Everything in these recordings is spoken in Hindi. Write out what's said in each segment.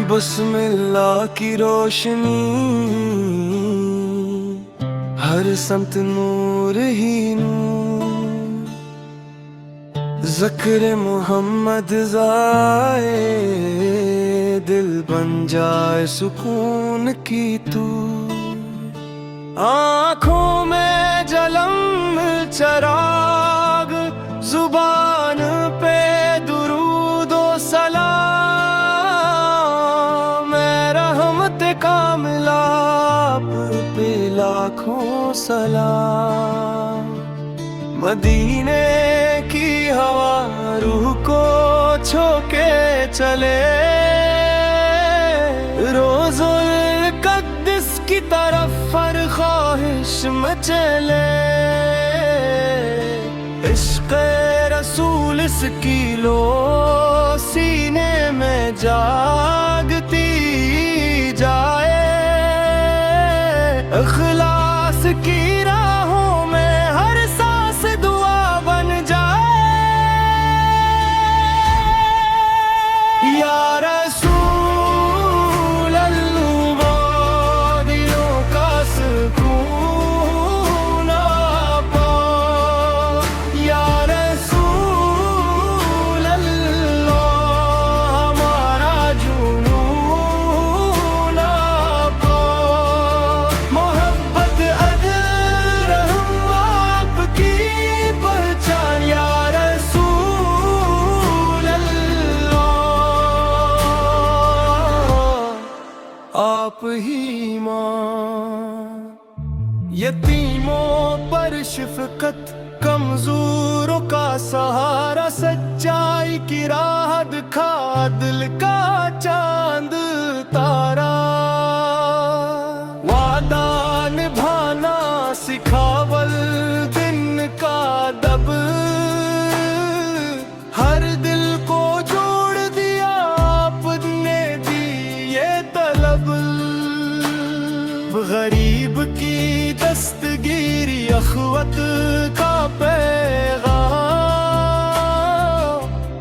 बिस्मिल्लाह की रोशनी, हर समत नूर ही नूर। ज़िक्र मोहम्मद जाए, दिल बन जाए सुकून की तू। आँखों में जलम चराग, जुबान पे दुरूद व सलाम। मैं रहमत कामिला पे लाखों सलाम। मदीने की हवा रूह को छोके चले, रोज़ुल कद्दस की तरफ हर ख्वाहिश में चले। इश्क़ रसूल इसकी लो सीने में जागती जाए। इख़लास की राहों में हर सांस दुआ बन जाए। या रसूल अल्लाह, दिलों का सुकून आपा। या रसूल अल्लाह, हमारा जुनून आपा। मोहब्बत अदर हम आपकी पहचान। या रसूल अल्लाह, आप ही मां। यतीमों पर शफ़क़त, कमज़ोरों का सहारा, सच्चाई की राह दिखा दिल का चांद तारा। वादा निभाना सिखावल दिन का दब, हर दिल को जोड़ दिया आपने दी ये तलब। गरीब की दस्तगीरी, अख़वत का पैगाम।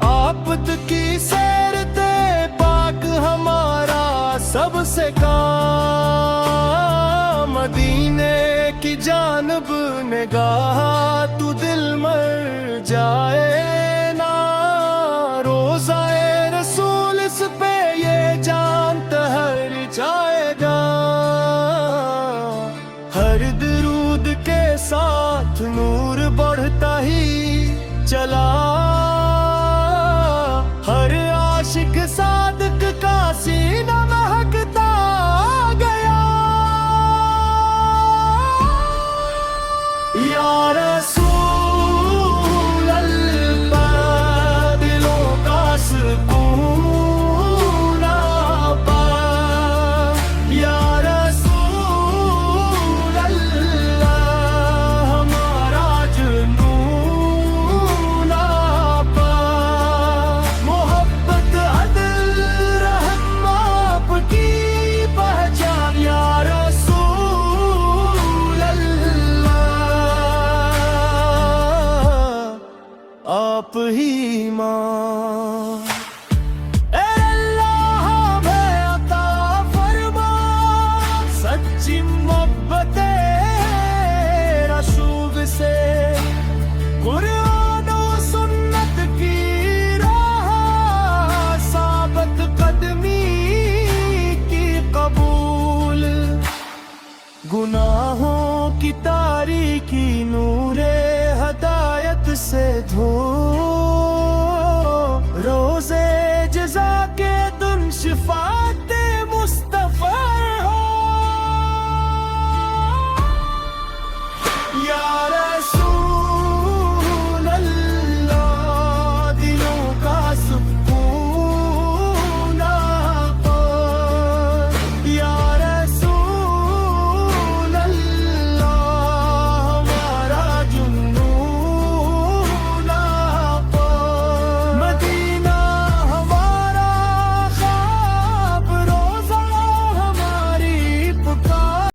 आफत की सैरते पाक हमारा सबसे काम। मदीने की जानब निगाह तू दिल मर जाए ना। रोज़ाए रसूल इस पे ये जान ठहर जाएगा। हर दरूद के साथ नूर बढ़ता ही चला। हर आशिक सादिक का सीना महकता गया। या रसूल अल्लाह, दिलों का सुकून आपा। या रसूल अल्लाह, हमारा जुनून आपा। मोहब्बत अदल हम आपकी पहचान। या रसूल अल्लाह, आप ही मां। ए अल्लाह हमें अता फरमा सच्ची मोहब्बत रसूल से। कुरान और सुन्नत की राह, साबत कदमी की कबूल। गुनाहों की तारीकी नूरे हदायत से धो